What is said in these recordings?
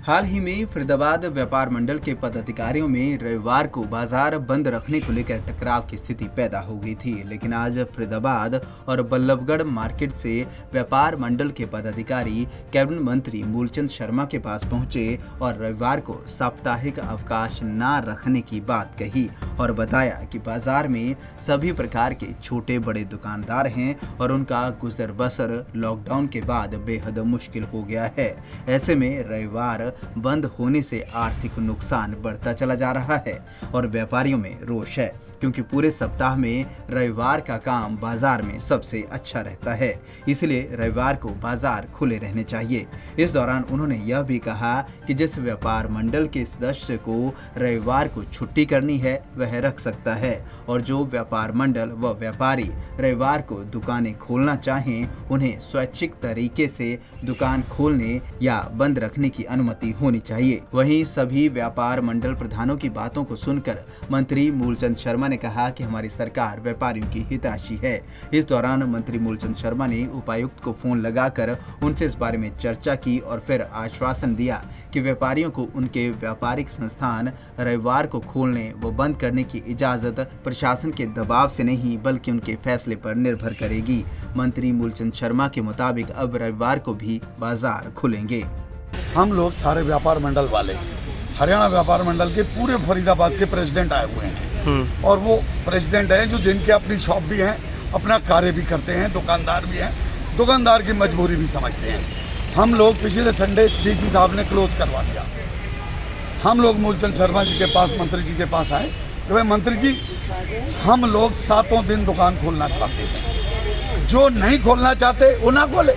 हाल ही में फरीदाबाद व्यापार मंडल के पदाधिकारियों में रविवार को बाजार बंद रखने को लेकर टकराव की स्थिति पैदा हो गई थी, लेकिन आज फरीदाबाद और बल्लभगढ़ मार्केट से व्यापार मंडल के पदाधिकारी कैबिनेट मंत्री मूलचंद शर्मा के पास पहुंचे और रविवार को साप्ताहिक अवकाश न रखने की बात कही और बताया कि बाजार में सभी प्रकार के छोटे बड़े दुकानदार हैं और उनका गुजर बसर लॉकडाउन के बाद बेहद मुश्किल हो गया है। ऐसे में रविवार बंद होने से आर्थिक नुकसान बढ़ता चला जा रहा है और व्यापारियों में रोष है, क्योंकि पूरे सप्ताह में रविवार का काम बाजार में सबसे अच्छा रहता है, इसलिए रविवार को बाजार खुले रहने चाहिए। इस दौरान उन्होंने यह भी कहा कि जिस व्यापार मंडल के सदस्य को रविवार को छुट्टी करनी है वह रख सकता है और जो व्यापार मंडल व व्यापारी रविवार को दुकानें खोलना चाहें उन्हें स्वैच्छिक तरीके से दुकान खोलने या बंद रखने की अनुमति होनी चाहिए। वहीं सभी व्यापार मंडल प्रधानों की बातों को सुनकर मंत्री मूलचंद शर्मा ने कहा कि हमारी सरकार व्यापारियों की हितैषी है। इस दौरान मंत्री मूलचंद शर्मा ने उपायुक्त को फोन लगाकर उनसे इस बारे में चर्चा की और फिर आश्वासन दिया कि व्यापारियों को उनके व्यापारिक संस्थान रविवार को खोलने व बंद करने की इजाजत प्रशासन के दबाव से नहीं बल्कि उनके फैसले पर निर्भर करेगी। मंत्री मूलचंद शर्मा के मुताबिक अब रविवार को भी बाजार खुलेंगे। हम लोग सारे व्यापार मंडल वाले हरियाणा व्यापार मंडल के पूरे फरीदाबाद के प्रेसिडेंट आए हुए हैं और वो प्रेसिडेंट हैं जो जिनके अपनी शॉप भी हैं, अपना कार्य भी करते हैं, दुकानदार भी हैं, दुकानदार की मजबूरी भी समझते हैं। हम लोग पिछले संडे डीसी साहब ने क्लोज करवा दिया। हम लोग मूलचंद शर्मा जी के पास, मंत्री जी के पास आए कि भाई मंत्री जी, हम लोग 7 दिन दुकान खोलना चाहते हैं, जो नहीं खोलना चाहते वो ना खोले।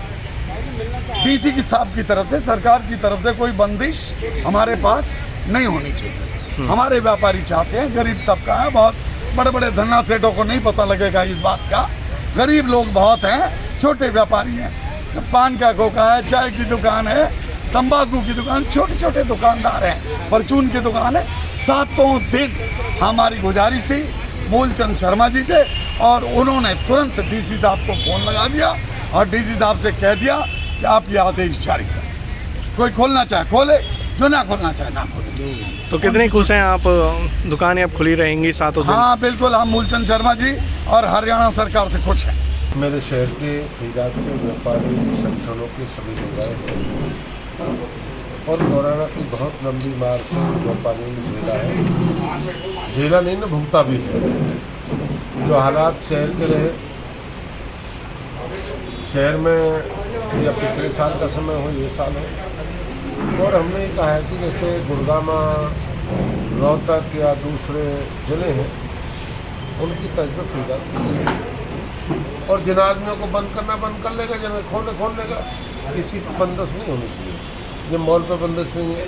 डीसी की साहब की तरफ से, सरकार की तरफ से कोई बंदिश हमारे पास नहीं होनी चाहिए। हमारे व्यापारी चाहते हैं, गरीब तबका है, बहुत बड़े बड़े धन्ना सेठों को नहीं पता लगेगा इस बात का, गरीब लोग बहुत हैं, छोटे व्यापारी हैं, पान का खोखा है, चाय की दुकान है, तंबाकू की दुकान, छोटे छोटे दुकानदार हैं, परचून की दुकान है। 7 दिन हमारी गुजारिश थी, मूलचंद शर्मा जी थे और उन्होंने तुरंत डीसी साहब को फोन लगा दिया और डीसी साहब से कह दिया कि आप ये आदेश जारी करें, कोई खोलना चाहे खोले, जो ना खोलना चाहे ना खोले। तो कितने खुश हैं आप, दुकानें अब खुली रहेंगी 7 दिन? हाँ बिल्कुल, हम मूलचंद शर्मा जी और हरियाणा सरकार से खुश हैं। मेरे शहर के फरीदाबाद के व्यापारी संगठनों के सभी लोग आए हैं और कोरोना की बहुत लंबी मार से व्यापारियों ने झेला है, झेला नहीं ना भुगता भी है। जो हालात शहर के रहे, शहर में या पिछले साल का समय हो, ये साल हो, और हमने कहा है कि जैसे गुड़गांव, रोहतक या दूसरे ज़िले हैं उनकी तर्ज पर फरीदाबाद और जिन आदमियों को बंद करना बंद कर लेगा, जिन्हें खोल लेगा, किसी पर बंदिश नहीं होनी चाहिए। जब मॉल पर बंदिश नहीं है,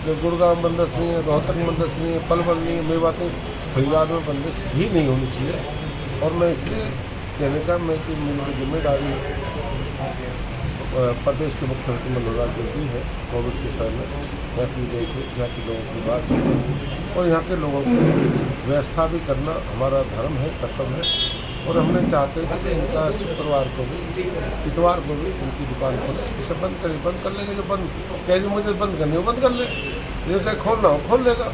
जब गुड़गांव बंदिश नहीं है, रोहतक में बंदिश नहीं है, पलवल नहीं है, मेवात नहीं, फरीदाबाद में बंदिश भी नहीं होनी चाहिए। और मैं इसलिए कहने का मेरी जिम्मेदारी प्रदेश के मुख्यमंत्री मनोहर जोगी है, कोविड के समय में यहाँ की गई थी, यहाँ के लोगों की बात सुनी और यहाँ के लोगों की व्यवस्था भी करना हमारा धर्म है, कर्तव्य है। और हमने चाहते हैं कि इनका शुक्रवार को भी, इतवार को भी इनकी दुकान खोले, इसे बंद कर लेंगे। जो बंद कह मुझे बंद करनी हो बंद कर ले, जो चाहे खोलना हो खोल लेगा।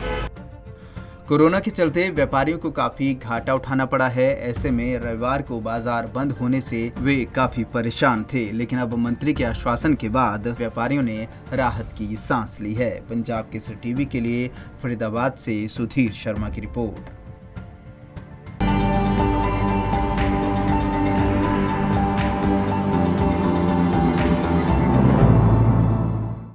कोरोना के चलते व्यापारियों को काफी घाटा उठाना पड़ा है। ऐसे में रविवार को बाजार बंद होने से वे काफी परेशान थे, लेकिन अब मंत्री के आश्वासन के बाद व्यापारियों ने राहत की सांस ली है। पंजाब केसरी टीवी के लिए फरीदाबाद से सुधीर शर्मा की रिपोर्ट।